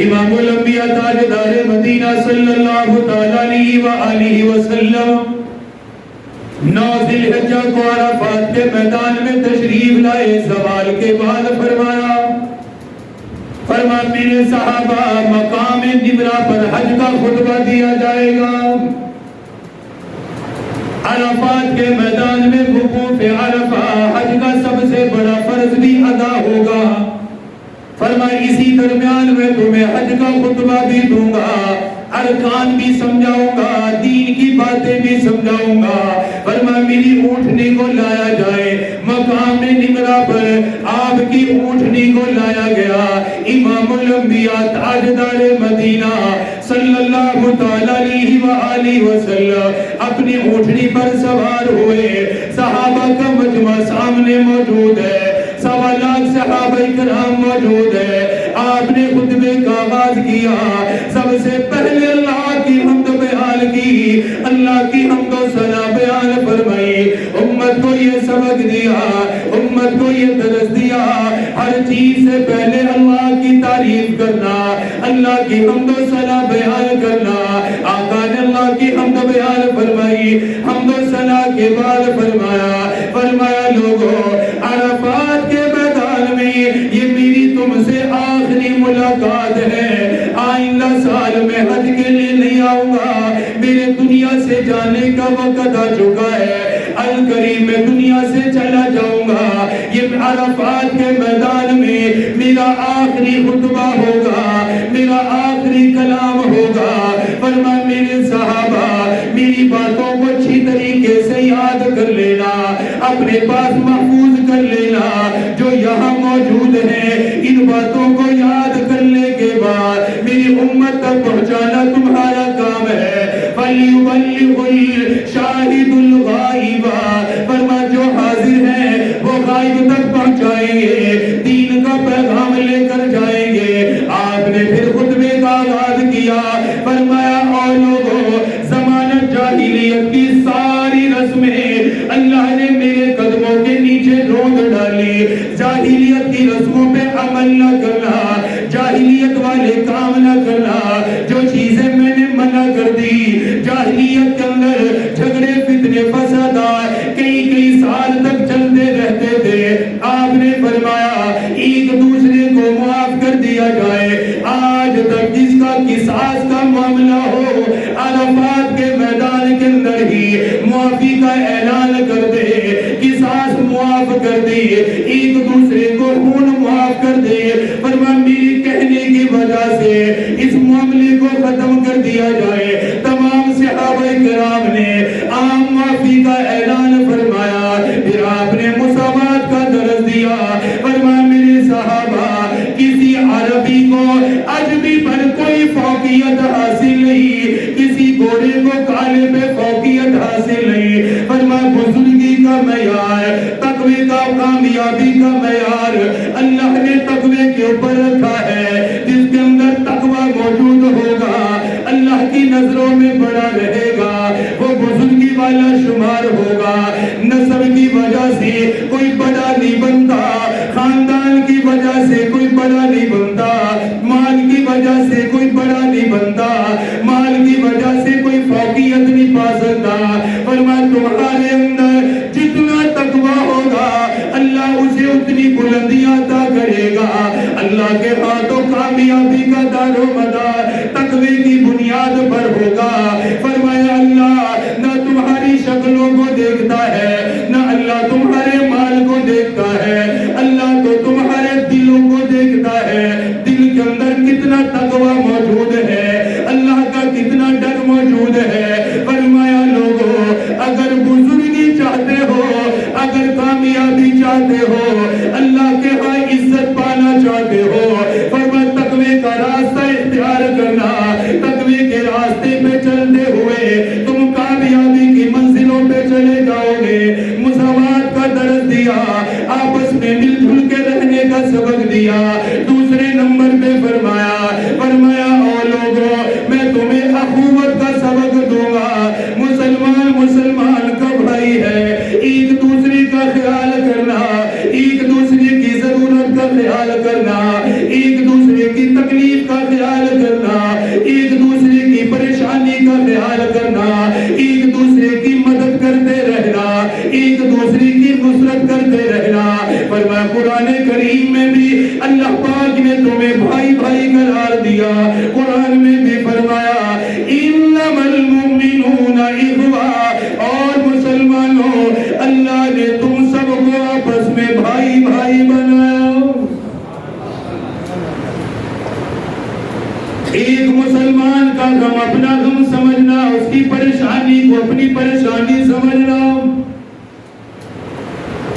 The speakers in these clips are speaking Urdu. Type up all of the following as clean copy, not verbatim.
امام الانبیاء تاجدار مدینہ صلی اللہ تعالیٰ علیہ وآلہ وسلم 9 ذی الحجہ کو عرفات کے میدان میں تشریف لائے. زوال کے بعد فرما میرے صحابہ مقام نمرہ پر حج کا خطبہ دیا جائے گا. عرفات کے میدان میں وقوف عرفہ حج کا سب سے بڑا فرض بھی ادا ہوگا. فرمایا اسی درمیان میں تمہیں حج کا خطبہ بھی دوں گا, ارکان بھی سمجھاؤں گا, دین کی باتیں بھی سمجھاؤں گا. فرمایا میری اونٹنی کو لایا جائے. مقام نمرہ پر آپ کی اونٹنی کو لایا گیا. امام الانبیاء تاجدار مدینہ صلی اللہ تعالیٰ علیہ وآلہ وسلم اپنی اونٹنی پر سوار ہوئے. صحابہ کا مجمع سامنے موجود ہے, 1.25 لاکھ صحابہ کرام موجود ہے. آپ نے خطبے کا آغاز کیا. سب سے پہلے اللہ کی حمد بیان کی, اللہ کی حمد و ثنا بیان فرمائی. امت کو یہ سبق دیا, امت کو یہ درس دیا, ہر چیز سے پہلے اللہ کی تعریف کرنا, اللہ کی حمد و ثنا بیان کرنا. آقا نے اللہ کی حمد بیان فرمائی. حمد و ثنا کے بعد فرمایا لوگوں, عرفات کے میدان میں یہ میری تم سے آخری ملاقات ہے. آئندہ سال میں حج کے لیے نہیں آؤں گا, میرے دنیا سے جانے کا وقت آ چکا ہے. القریب میں دنیا سے چلا جاؤں گا. یہ عرفات کے میدان میں میرا آخری خطبہ ہوگا, میرا آخری کلام ہوگا. فرمایا میرے صحابہ میری باتوں کو اچھی طریقے سے یاد کر لینا, اپنے پاس محفوظ کر لینا. جو یہاں موجود ہیں ان باتوں کو یاد کرنے کے بعد میری امت تک پہنچانا تمہارا کام ہے. فَلْيُبَلِّغُ الشَّاهِدُ الْغَائِبَ, فرما جو حاضر ہیں وہ غائب تک پہنچائیں گے, دین کا پیغام لے کر جائیں گے. آپ نے پھر خطبے کا آغاز کیا. فرمایا اے لوگوں, زمانہ جاہلیت کی ساری رسمیں اللہ نے میرے قدموں کے نیچے روند ڈالی. جاہلیت کی رسموں پہ عمل نہ کرنا, جاہلیت والے کام نہ کرنا. جو چیزیں میں نے منع کر دی, جاہلیت کے اندر جھگڑے فتنے فسادات کئی سال تک چلتے رہتے تھے. آپ نے فرمایا ایک دوسرے کو معاف کر دیا جائے. آج تک جس کا قصاص کا معاملہ ہو, عرفات کے میدان کے اندر ہی معافی کا اعلان کر دے, قصاص معاف کر دے, ایک دوسرے کو خون معاف کر دے. فرمایا میری کہنے کی وجہ سے اس معاملے کو ختم کر دیا جائے. تمام صحابہ کرام نے عام معافی کا اعلان فرمایا. پھر آپ نے مساوات کا درس دیا. فرمایا میرے صحابہ کسی عربی کو عجمی پر کوئی فوقیت حاصل نہیں, کسی گورے کو کالے پہ فوقیت حاصل نہیں. فرمایا بزرگی کا معیار, تقوی کا, کامیابی کا معیار اللہ نے تقوی کے اوپر رکھا ہے. جس کے اندر تقوی موجود ہوگا اللہ کی نظروں میں بڑا رہے گا, وہ بزرگی والا شمار ہوگا. نسب کی وجہ سے کوئی بڑا نہیں بنتا, خاندان کی وجہ سے کوئی بڑا نہیں بنتا, مال کی وجہ سے کوئی بڑا نہیں بنتا, مال کی وجہ سے کوئی فوقیت نہیں پا سکتا. فرمایا تمہارے اندر جتنا تقوی ہوگا اللہ اسے اتنی بلندیاں عطا کرے گا. اللہ کے ہاتھوں کامیابی کا دار و مدار تقوی کی بنیاد پر ہوگا. فرمایا اللہ نہ تمہاری شکلوں کو دیکھتا ہے, نہ اللہ تمہارے مال کو دیکھتا ہے, اللہ تو تمہارے دلوں کو دیکھتا ہے. دل کے اندر کتنا تقوی موجود ہے, اللہ کا کتنا ڈر موجود ہے. فرمایا لوگوں اگر بزرگی چاہتے ہو, اگر کامیابی چاہتے ہو, اللہ کے ہاں عزت پانا چاہتے ہو, فرمایا تقوی کا راستہ اختیار کرنا. تقوی کے راستے پہ چلتے ہوئے تم کامیابی کی منزلوں پہ چلے جاؤ گے. مساوات کا درس دیا, آپس میں مل جل کے رہنے کا سبق دیا. دوسرے نمبر پہ فرمایا او لوگوں میں تمہیں اخوت کا سبق دوں ایک مسلمان کا غم اپنا غم سمجھنا، اس کی پریشانی کو اپنی پریشانی سمجھنا۔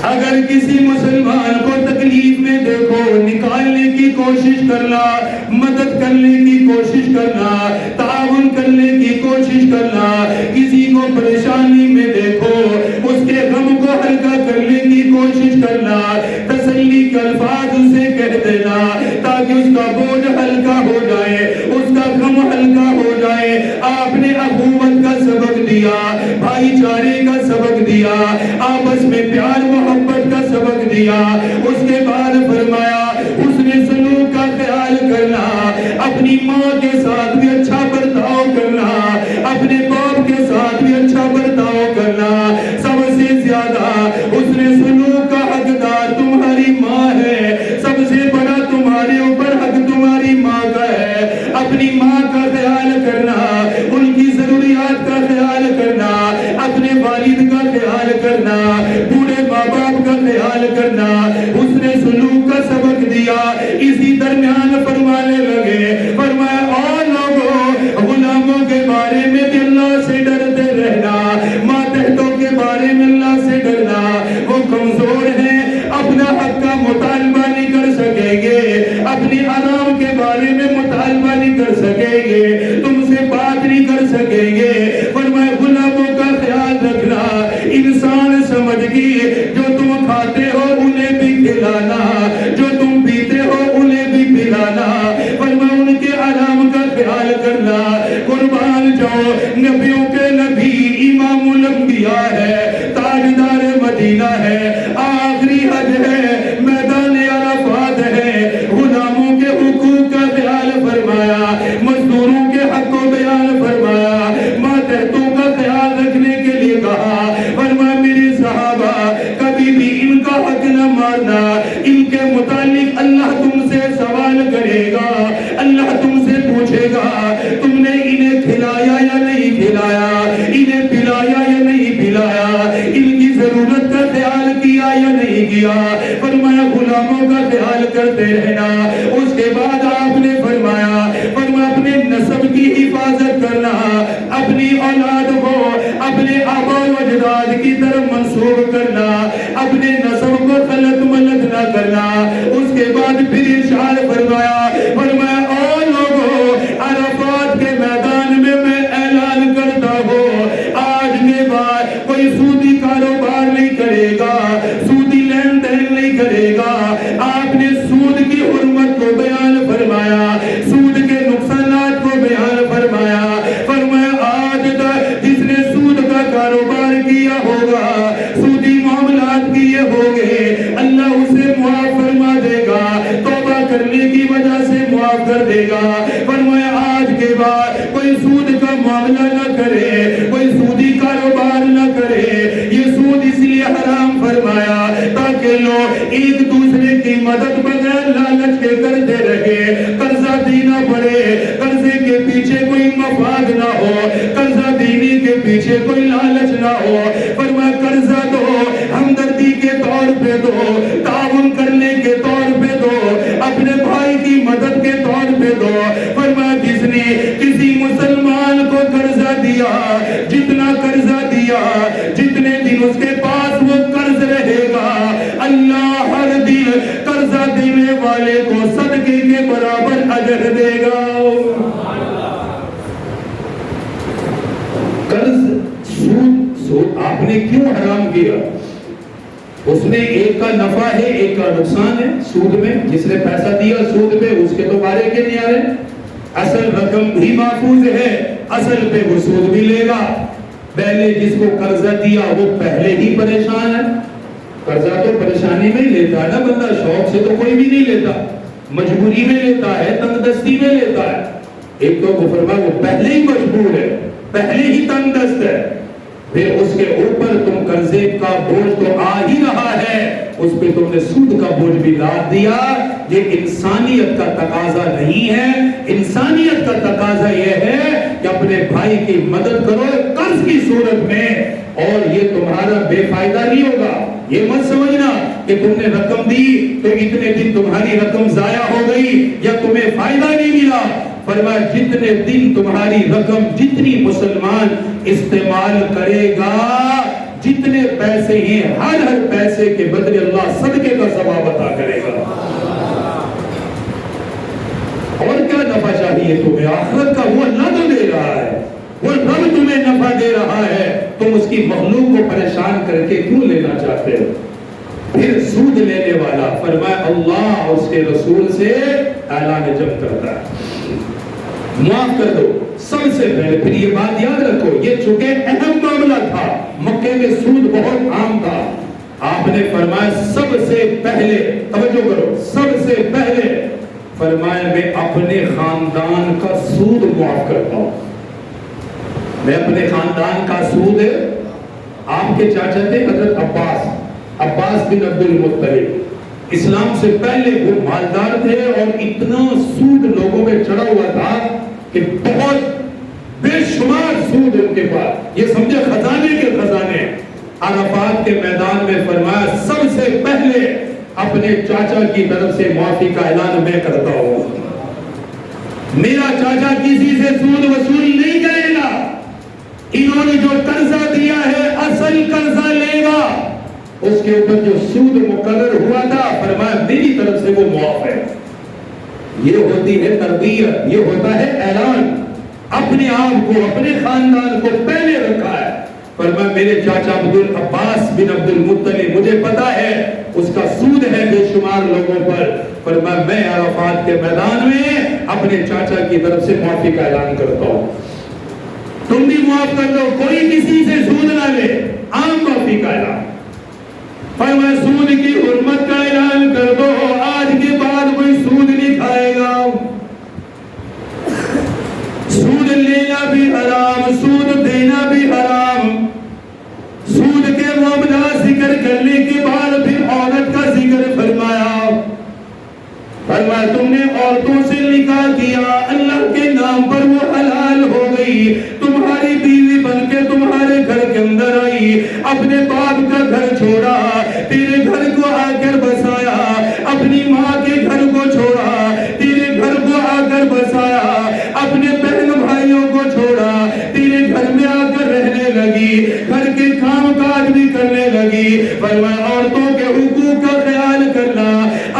اگر کسی مسلمان کو تکلیف میں دیکھو، نکالنے کی کوشش کرنا، مدد کرنے کی کوشش کرنا، تعاون کرنے کی کوشش کرنا۔ کسی کو پریشانی میں دیکھو، اس کے غم کو ہلکا کرنے کی کوشش کرنا، تسلی کے الفاظ اسے کہہ دینا تاکہ اس کا بوجھ ہلکا ہو جائے، اس کا غم ہلکا ہو جائے۔ آپ نے اخوت کا سبق دیا، بھائی چارے کا سبق دیا، آپس میں پیار محبت کا سبق دیا۔ اس کے بعد فرمایا حسن سلوک کا خیال کرنا، اپنی ماں کے ساتھ بھی اچھا برتاؤ کرنا، اپنے باپ کے ساتھ بھی اچھا برتاؤ کرنا۔ سب سے زیادہ حسن سلوک کا حقدار تمہاری ماں ہے، سب سے بڑا تمہارے اوپر حق تمہاری ماں کا ہے۔ اپنی ماں کا خیال کرنا، ان کی ضروریات کا خیال کرنا، اپنے والد کا خیال کرنا، بوڑھے ماں باپ کا خیال کرنا، حسن سلوک کا سبق دیا۔ اسی درمیان فرمانے لگے، فرمایا اور لوگوں غلاموں کے بارے میں بھی اللہ سے ڈرتے رہنا، ماتحتوں کے بارے میں اللہ سے ڈرنا۔ وہ کمزور ہیں، اپنا حق کا مطالبہ نہیں کر سکیں گے، اپنی آرام کے بارے میں مطالبہ نہیں کر سکیں گے، تم سے بات نہیں کر سکیں گے۔ فرمایا غلاموں کا خیال رکھنا، انسان سمجھ گی جو تم کھاتے ہو انہیں بھی کھلانا، جو تم پیتے ہو انہیں بھی پلانا۔ فرمایا ان کے آرام کا خیال کرنا۔ قربان جاؤ، نبیوں کے نبی امام الانبیاء ہے، تاجدار مدینہ ہے، آخری حج ہے، میدان عرفات ہے، غلاموں کے حقوق کا خیال فرمایا، مزدوروں کے حق کو بیان فرمایا، ماتحتوں کا خیال رکھنے کے لیے کہا۔ فرمایا میرے صحابہ کبھی بھی ان کا حق نہ مارنا، ان کے متعلق اللہ تم سے سوال کرے گا، اللہ تم سے پوچھے گا تم نے انہیں کھلایا یا نہیں کھلایا، انہیں پلایا یا نہیں پلایا، ان کی ضرورت کا خیال کیا یا نہیں کیا۔ فرمایا غلاموں کا خیال کرتے رہنا۔ اس کے بعد آپ نے فرمایا اپنے نسب کی حفاظت کرنا، اپنی اولاد کو اپنے آبا و اجداد کی طرف منسوب کرنا، اپنے نسب کو غلط ملت نہ کرنا۔ اس کے بعد پھر ارشاد فرمایا اور لوگوں عرفات کے میدان میں میں اعلان کرتا ہوں آج کے بعد کوئی سودی کاروبار نہیں کرے گا، سودی لین دین نہیں کرے گا۔ آپ نے سود کی حرمت کو بیان فرمایا، سود کے نقصانات کو بیان فرمایا۔ فرمایا آج تک جس نے سود کا کاروبار کیا ہوگا، سودی معاملات کیے ہوگے، اللہ اسے معاف فرما دے گا، توبہ کرنے کی وجہ سے معاف کر دے گا۔ فرمایا آج کے بعد کوئی سود کا معاملہ نہ کرے، کوئی سودی کاروبار نہ کرے۔ یہ سود اس لیے حرام فرمایا تاکہ لوگ ایک دوسرے کی مدد بغیر لالچ کے کرتے رہے، قرضہ دینا پڑے، قرضے کے پیچھے کوئی مفاد نہ ہو، قرضہ دینے کے پیچھے کوئی لالچ نہ ہو۔ فرمایا قرضہ دو ہمدردی کے طور پہ دو، تعاون کرنے کے طور پہ دو، اپنے بھائی کی مدد کے طور پہ دو۔ فرمایا جس نے کسی مسلمان کو قرضہ دیا، جتنا قرضہ دیا، جتنے دن اس کے پاس وہ قرض رہے گا، اللہ ہر دن قرضہ دینے والے کو صدقے کے برابر اجر دے گا۔ قرض سود آپ نے کیوں حرام کیا؟ اس میں ایک کا نفع ہے ایک کا نقصان ہے سود میں۔ جس نے پیسہ دیا سود پہ اس کے تو بارے کے نہیں آ رہے، اصل رقم بھی محفوظ ہے، اصل پہ وہ سود بھی لے گا۔ پہلے جس کو قرضہ دیا وہ پہلے ہی پریشان ہے۔ قرضہ تو پریشانی میں ہی لیتا ہے نا بندہ، شوق سے تو کوئی بھی نہیں لیتا، مجبوری میں لیتا ہے، تنگ دستی میں لیتا ہے۔ ایک تو فرمایا وہ پہلے ہی مجبور ہے، پہلے ہی تنگ دست ہے، پھر اس کے اوپر تم قرضے کا بوجھ تو آ ہی رہا ہے، اس پہ تم نے سود کا بوجھ بھی لاد دیا۔ یہ انسانیت کا تقاضا نہیں ہے۔ انسانیت کا تقاضا یہ ہے کہ اپنے بھائی کی مدد کرو قرض کی صورت میں، اور یہ تمہارا بے فائدہ نہیں ہوگا۔ یہ مت سمجھنا کہ تم نے رقم دی تو اتنے دن تمہاری رقم ضائع ہو گئی یا تمہیں فائدہ نہیں ملا۔ فرمایا جتنے دن تمہاری رقم جتنی مسلمان استعمال کرے گا، جتنے پیسے ہیں، ہر پیسے کے بدلے اللہ صدقے کا ثواب عطا کرے گا۔ اور کیا نفع چاہیے تمہیں؟ آخرت کا وہ اللہ تو دے رہا ہے، وہ رب تمہیں نفع دے رہا ہے، تم اس کی مخلوق کو پریشان کر کے کیوں لینا چاہتے ہو؟ پھر سود لینے والا فرمایا اللہ اور اس کے رسول سے اعلان جنگ کرتا ہے، معاف کر دو سب سے پہلے۔ پھر یہ بات یاد رکھو، یہ چونکہ اہم معاملہ تھا، مکے میں سود بہت عام تھا، آپ نے فرمایا سب سے پہلے، توجہ کرو، سب سے پہلے فرمایا میں اپنے خاندان کا سود معاف کرتا ہوں۔ میں اپنے خاندان کا سود، آپ کے چاچا تھے حضرت عباس بن عبد المطلب، اسلام سے پہلے وہ مالدار تھے اور اتنا سود لوگوں میں چڑھا ہوا تھا کہ بہت بے شمار سود ان کے پاس، یہ سمجھے خزانے کے خزانے۔ عرفات کے میدان میں فرمایا سب سے پہلے اپنے چاچا کی طرف سے معافی کا اعلان میں کرتا ہوں، میرا چاچا کسی سے سود وصول نہیں کرے گا، انہوں نے جو قرضہ دیا ہے اصل قرضہ لے گا، اس کے اوپر جو سود مقرر ہوا تھا فرمایا میری طرف سے وہ معاف ہے۔ یہ ہوتی ہے تربیت، یہ ہوتا ہے اعلان، اپنے آپ کو اپنے خاندان کو پہلے رکھا ہے۔ فرمایا میرے چاچا عباس بن عبد المطلب، مجھے پتا ہے اس کا سود ہے بے شمار لوگوں پر، فرمایا میں عرفات کے میدان میں اپنے چاچا کی طرف سے معافی کا اعلان کرتا ہوں، تم بھی معاف کر دو، کوئی کسی سے سود نہ لے، عام معافی کا اعلان۔ فرمایا سود کی حرمت کا اعلان کر دو، آج کے بعد کوئی سود نہیں کھائے گا، سود لینا بھی حرام، سود دینا بھی حرام۔ سود کے معاملات ذکر کرنے کے بعد پھر عورت کا ذکر فرمایا، فرمایا تم نے عورتوں سے نکاح کیا، اللہ کے نام پر وہ حلال ہو گئی، تمہاری بیوی بن کے تمہارے گھر کے اندر آئی، اپنے باپ کا گھر چھوڑا، تیرے گھر کو آ کر بسایا، اپنی ماں کے گھر کو چھوڑا، تیرے گھر کو آ کر بسایا، اپنے بہن بھائیوں کو چھوڑا، تیرے گھر میں آ کر رہنے لگی، گھر کے کام کاج بھی کرنے لگی۔ فرمایا عورتوں کے حقوق کا خیال کرنا،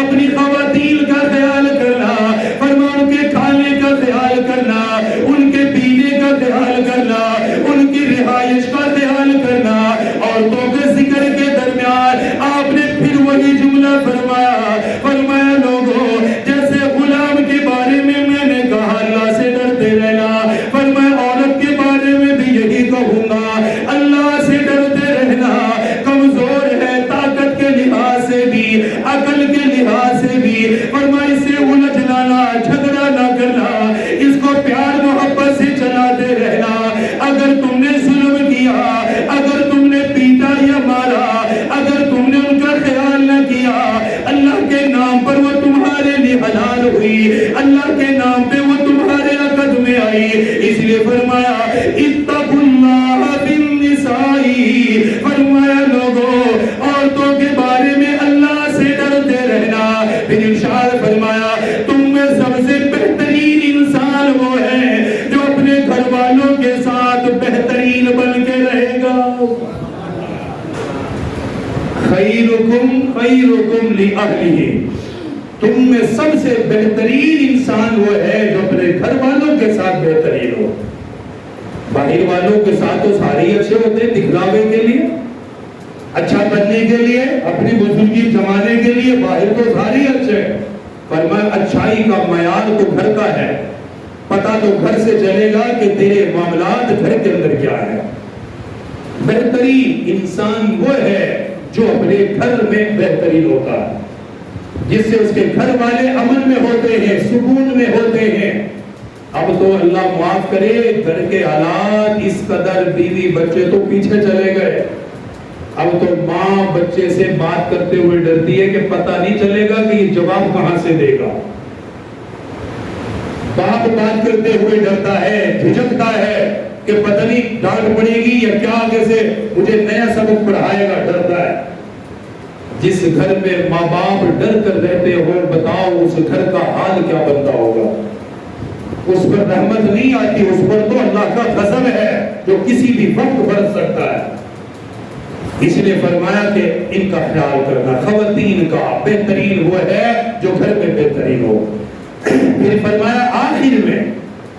اپنی خواتین کا خیال کرنا، فرمایا ان کے کھانے کا خیال کرنا، ان کے پینے کا خیال کرنا، ان کی رہائش کا خیال کرنا۔ عورتوں کے ذکر کے درمیان آپ نے پھر وہی جملہ فرمایا، فرمایا لوگوں جیسے غلام کے بارے میں نے کہا اللہ سے ڈرتے رہنا، فرمایا عورت کے بارے میں بھی یہی کہوں گا، اللہ سے ڈرتے رہنا۔ کمزور ہے طاقت کے لحاظ سے بھی، عقل کے لحاظ سے بھی، فرمایا اسے الجھنا نہ، جھگڑا نہ کرنا، اس کو پیار محبت سے چلاتے رہنا۔ اگر تم نے ظلم کیا، اگر تم نے پیٹا یا مارا، اگر تم نے ان کا خیال نہ کیا، اللہ کے نام پر وہ تمہارے لیے حلال ہوئی، اللہ کے نام پہ وہ تمہارے عقد میں آئی، اس لیے فرمایا اتقوا اللہ فی النساء، فرمایا لوگوں عورتوں کے بارے میں اللہ سے ڈرتے رہنا۔ پھر ارشاد فرمایا تم میں سب سے بہترین انسان وہ ہے جو اپنے گھر والوں کے ساتھ بہترین بن کے رہے گا۔ خیرکم خیرکم لأہلہ، تم میں سب سے بہترین انسان وہ ہے جو اپنے گھر والوں کے ساتھ بہترین ہو۔ باہر والوں کے ساتھ تو سارے اچھے ہوتے ہیں، دکھلاوے کے لیے، اچھا بننے کے لیے، اپنی بزرگی جمانے کے لیے، باہر تو سارے اچھے ہیں، فرمایا اچھائی کا معیار تو گھر کا ہے، پتہ تو گھر سے چلے گا کہ تیرے معاملات گھر کے اندر کیا ہے۔ بہترین انسان وہ ہے جو اپنے گھر میں بہترین ہوتا ہے، جس سے اس کے گھر والے امن میں ہوتے ہیں، سکون میں ہوتے ہیں۔ اب تو اللہ معاف کرے، گھر کے حالات اس قدر، بیوی بچے تو پیچھے چلے گئے، اب تو ماں بچے سے بات کرتے ہوئے ڈرتی ہے کہ پتہ نہیں چلے گا کہ یہ جواب کہاں سے دے گا، باپ بات کرتے ہوئے ڈرتا ہے، جھجکتا ہے کہ پتہ نہیں ڈانٹ پڑے گی یا کیا آگے سے مجھے نیا سبق پڑھائے گا، ڈرتا ہے۔ جس گھر میں ماں باپ ڈر کر رہتے ہو، بتاؤ اس گھر کا حال کیا بنتا ہوگا، اس پر رحمت نہیں آتی، اس پر تو اللہ کا غضب ہے جو کسی بھی وقت برس سکتا ہے۔ اس لیے فرمایا کہ ان کا خیال کرنا، خواتین کا بہترین وہ ہے جو گھر میں بہترین ہو۔ پھر فرمایا آخر میں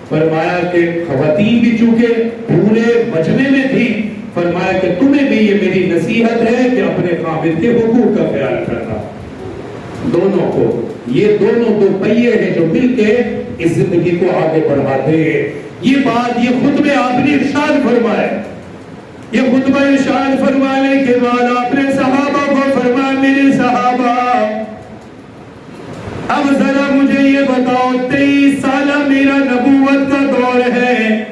فرمایا کہ خواتین بھی چونکہ پورے مجمع میں تھی، فرمایا کہ تمہیں بھی یہ میری نصیحت ہے کہ اپنے خاوند کے حقوق کا خیال کرنا۔ دونوں کو، یہ دونوں دو پہیے ہیں جو مل کے اس زندگی کو آگے بڑھاتے ہیں۔ یہ بات، یہ خطبے آپ نے ارشاد فرمائے، یہ خطبہ ارشاد فرمانے کے بعد آپ نے صحابہ کو فرمایا میرے صحابہ اب ذرا مجھے یہ بتاؤ، 23 سالہ میرا نبوت کا دور ہے،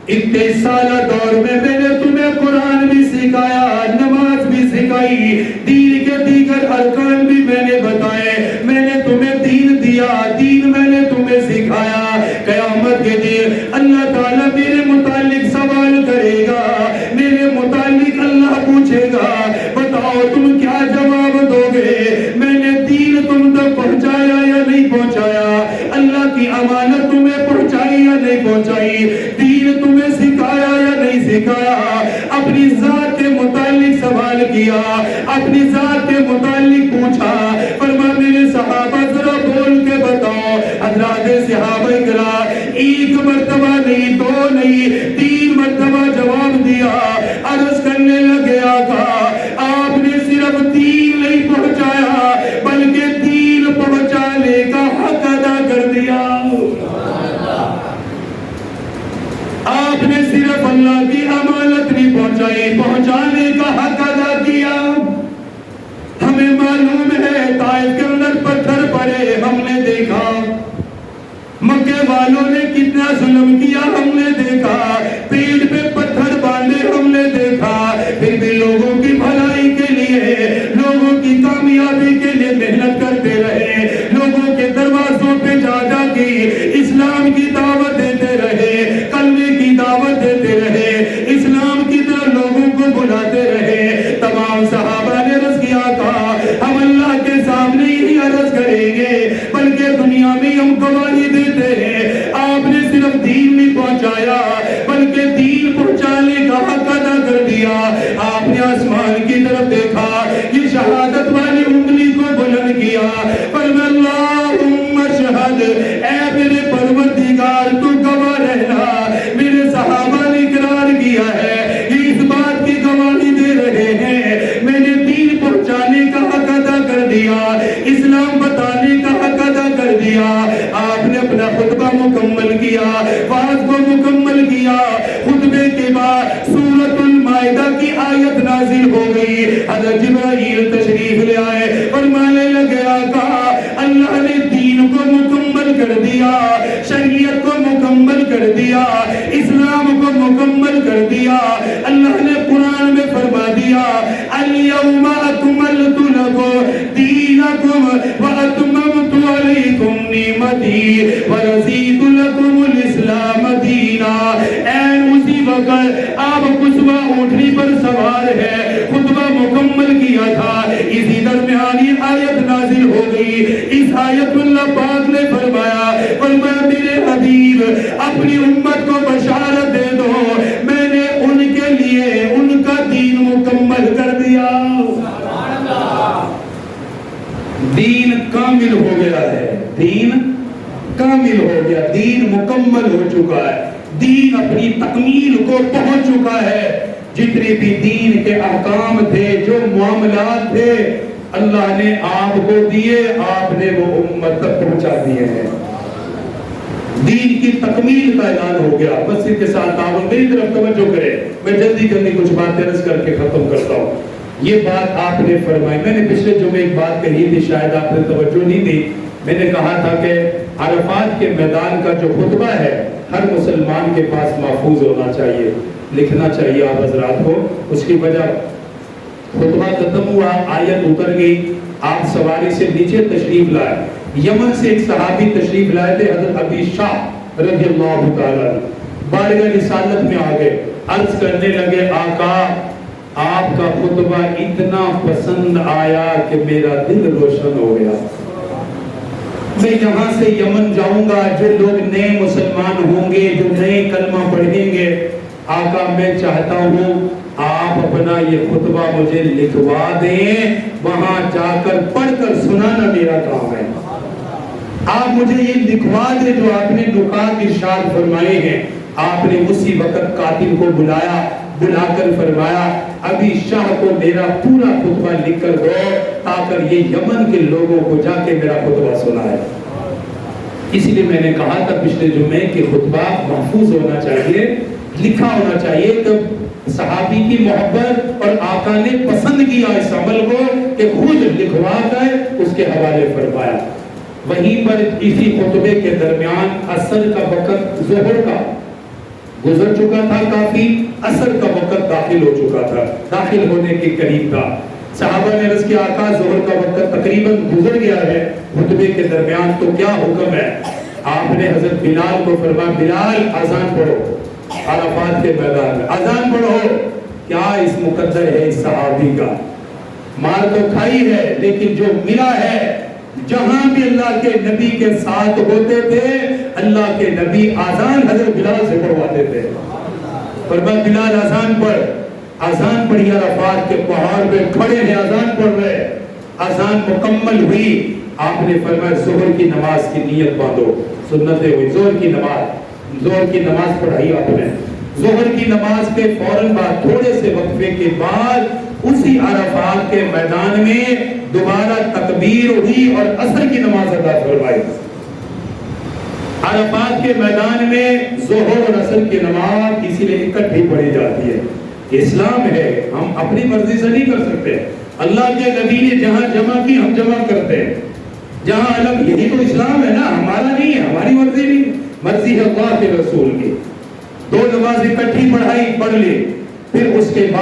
23 سالہ دور میں نے تمہیں قرآن بھی سکھایا، نماز بھی سکھائی، دین کے دیگر ارکان بھی میں نے بتائے، میں نے تمہیں دین دیا، دین میں نے تمہیں سکھایا۔ قیامت کے دن اللہ تعالیٰ میرے متعلق سوال کرے گا، میرے متعلق اللہ پوچھے گا، بتاؤ تم کیا جواب دو گے؟ میں نے دین تم تک پہنچایا یا نہیں پہنچایا؟ اللہ کی امانت تمہیں پہنچائی یا نہیں پہنچائی؟ دین تمہیں سکھایا یا نہیں سکھایا؟ اپنی ذات کے متعلق سوال کیا، اپنی ذات کے متعلق پوچھا۔ فرمایا میرے صحابہ ذرا بول کے بتاؤ۔ حضرات صحابہ کرام ایک مرتبہ نہیں، دو نہیں، 3 مرتبہ جواب دیا۔ عرض کرنے لگے آقا آپ نے صرف دین نہیں پہنچایا بلکہ دین پہنچانے کا حق ادا کر دیا۔ آپ نے صرف اللہ کی امانت نہیں پہنچائی، پہنچانے کا حق ادا کیا۔ ہمیں معلوم ہے طائف کے اندر پتھر پڑے، ہم نے دیکھا، مکے والوں نے کتنا ظلم کیا ہم نے دیکھا، پیٹ پہ پتھر باندھے ہم نے دیکھا، پھر بھی لوگوں کی بھلائی کے لیے، لوگوں کی کامیابی کے لیے محنت کرتے رہے، لوگوں کے دروازوں پہ جا جا کے اسلام کی دعوت دیتے رہے، کلمے کی دعوت دیتے رہے، اسلام کی طرف لوگوں کو بلاتے رہے۔ تمام صحابہ نے عرض کیا تھا ہم اللہ کے سامنے ہی عرض کریں گے بلکہ دنیا میں ہم گواہی دیتے ہیں۔ آپ نے صرف دین نہیں پہنچایا بلکہ دین پہنچانے کا حق ادا کر دیا۔ آپ نے آسمان کی طرف دیکھا، یہ شہادت والی انگلی کو بلند کیا، فرمایا اللہم اشہد، اے میرے پروردگار تو گواہ رہنا۔ میرے صحابہ نے اقرار کیا ہے، یہ اس بات کی گواہی دے رہے ہیں میں نے دین پہنچانے کا حق ادا کر دیا، اسلام بتانے کا حق ادا کر دیا۔ آپ نے اپنا خطبہ مکمل کیا، بات کو مکمل کیا۔ خطبے کے بعد سورۃ المائدہ کی آیت نازل ہو گئی۔ حضرت جبرائیل تشریف لے آئے، فرمانے لگے آقا اللہ نے دین کو مکمل کر دیا، شریعت کو مکمل کر دیا، اسلام کو مکمل کر دیا۔ اللہ نے قرآن میں فرما دیا الیوم اکملت لکم دینکم واتممت علیکم نعمتی ورضیت لکم الاسلام دینا۔ این اسی وقت آپ قصوہ اونٹنی پر سوار ہے، خطبہ مکمل کیا تھا، اسی درمیان یہ آیت نازل ہو گئی۔ اس آیت اللہ پاک نے فرمایا میرے حبیب اپنی امت کو بشارت دے دو میں نے ان کے لیے ان کا دین مکمل کر دیا۔ دین کامل ہو گیا ہے، دین کامل ہو گیا، دین مکمل ہو چکا ہے، دین اپنی تکمیل کو پہنچ چکا ہے۔ جتنے بھی دین کے احکام تھے، جو معاملات تھے، اللہ نے آپ کو دیے، آپ نے وہ امت تک پہنچا دیے ہیں۔ دین کی تکمیل کا اعلان ہو گیا۔ بس اس کے ساتھ تعاون میری طرف توجہ کرے، میں جلدی کچھ باتیں عرض کر کے ختم کرتا ہوں۔ یہ بات آپ نے فرمائی، میں نے پچھلے جمعے ایک بات کہی تھی، شاید آپ نے توجہ نہیں دی۔ میں نے کہا تھا کہ عرفات کے میدان کا جو خطبہ ہے ہر مسلمان کے پاس محفوظ ہونا چاہیے، لکھنا چاہیے آپ حضرات کو۔ اس کی وجہ خطبہ ختم ہوا، آیت اتر گئی، آپ سواری سے نیچے تشریف لائے، یمن سے ایک صحابی تشریف لائے تھے، حضرت ابی شاہ رضی اللہ تعالیٰ بارگاہ رسالت میں آ گئے، عرض کرنے لگے آقا آپ کا خطبہ اتنا پسند آیا کہ میرا دل روشن ہو گیا، میں یہاں سے یمن جاؤں گا، جو لوگ نئے مسلمان مسلمان ہوں گے جو نئے کلمہ پڑھیں گے، آقا میں چاہتا ہوں آپ اپنا یہ خطبہ مجھے لکھوا دیں، وہاں جا کر پڑھ کر سنانا میرا کام ہے۔ آپ مجھے یہ لکھوا دیں جو آپ نے نکات ارشاد فرمائے ہیں۔ آپ نے اسی وقت کاتب کو بلا کر فرمایا ابھی شاہ کو میرا پورا خطبہ لکھ کر دو تاکہ یہ یمن کے لوگوں کو جا کے میرا خطبہ سنائے۔ اس لیے میں نے کہا تھا پچھلے جمعے کہ خطبہ محفوظ ہونا چاہیے، لکھا ہونا چاہیے، کہ صحابی کی محبت اور آقا نے پسند کیا اس عمل کو کہ خود لکھوا کر اس کے حوالے فرمایا۔ وہیں پر اسی خطبے کے درمیان عصر کا وقت ظہر کا گزر چکا تھا، کافی عصر کا وقت داخل ہو چکا تھا، داخل ہونے کے قریب تھا۔ صحابہ نے عرض کیا آقا ظہر کا وقت تقریباً گزر گیا ہے، خطبے کے درمیان تو کیا حکم ہے؟ آپ نے حضرت بلال کو فرمایا بلال اذان پڑھو، عرفات کے میدان میں اذان پڑھو۔ کیا اس مقدر ہے اس صحابی کا، مار تو کھائی ہے لیکن جو ملا ہے، جہاں بھی اللہ کے نبی کے ساتھ ہوتے تھے اللہ کے نبی آزان حضرت بلال سے پڑھواتے تھے۔ فرمایا بلال آزان پڑھ، آزان پڑھی، عرفات کے پہاڑ پہ کھڑے ہیں، آزان پڑھ رہے، آزان مکمل ہوئی، آپ نے فرمایا ظہر کی نماز کی نیت باندھو، سنتیں ہوئی، ظہر کی نماز پڑھائی آپ نے۔ ظہر کی نماز کے فوراً بعد تھوڑے سے وقفے کے بعد اسی عرفات کے میدان میں دوبارہ تکبیر ہوئی اور عصر کی نماز ادا فرمائی۔ عرفات کے میدان میں ظہر اور عصر کی نماز اسی لیے اکٹھی پڑھی جاتی ہے۔ اسلام ہے، ہم اپنی مرضی سے نہیں کر سکتے، اللہ کے نبی نے جہاں جمع کی ہم جمع کرتے ہیں، جہاں الگ، یہی تو اسلام ہے نا، ہمارا نہیں ہے، ہماری مرضی نہیں، مرضی ہے اللہ کے رسول کی۔ دو نماز اکٹھی پڑھائی، پڑھ لی، پھر اس کے بعد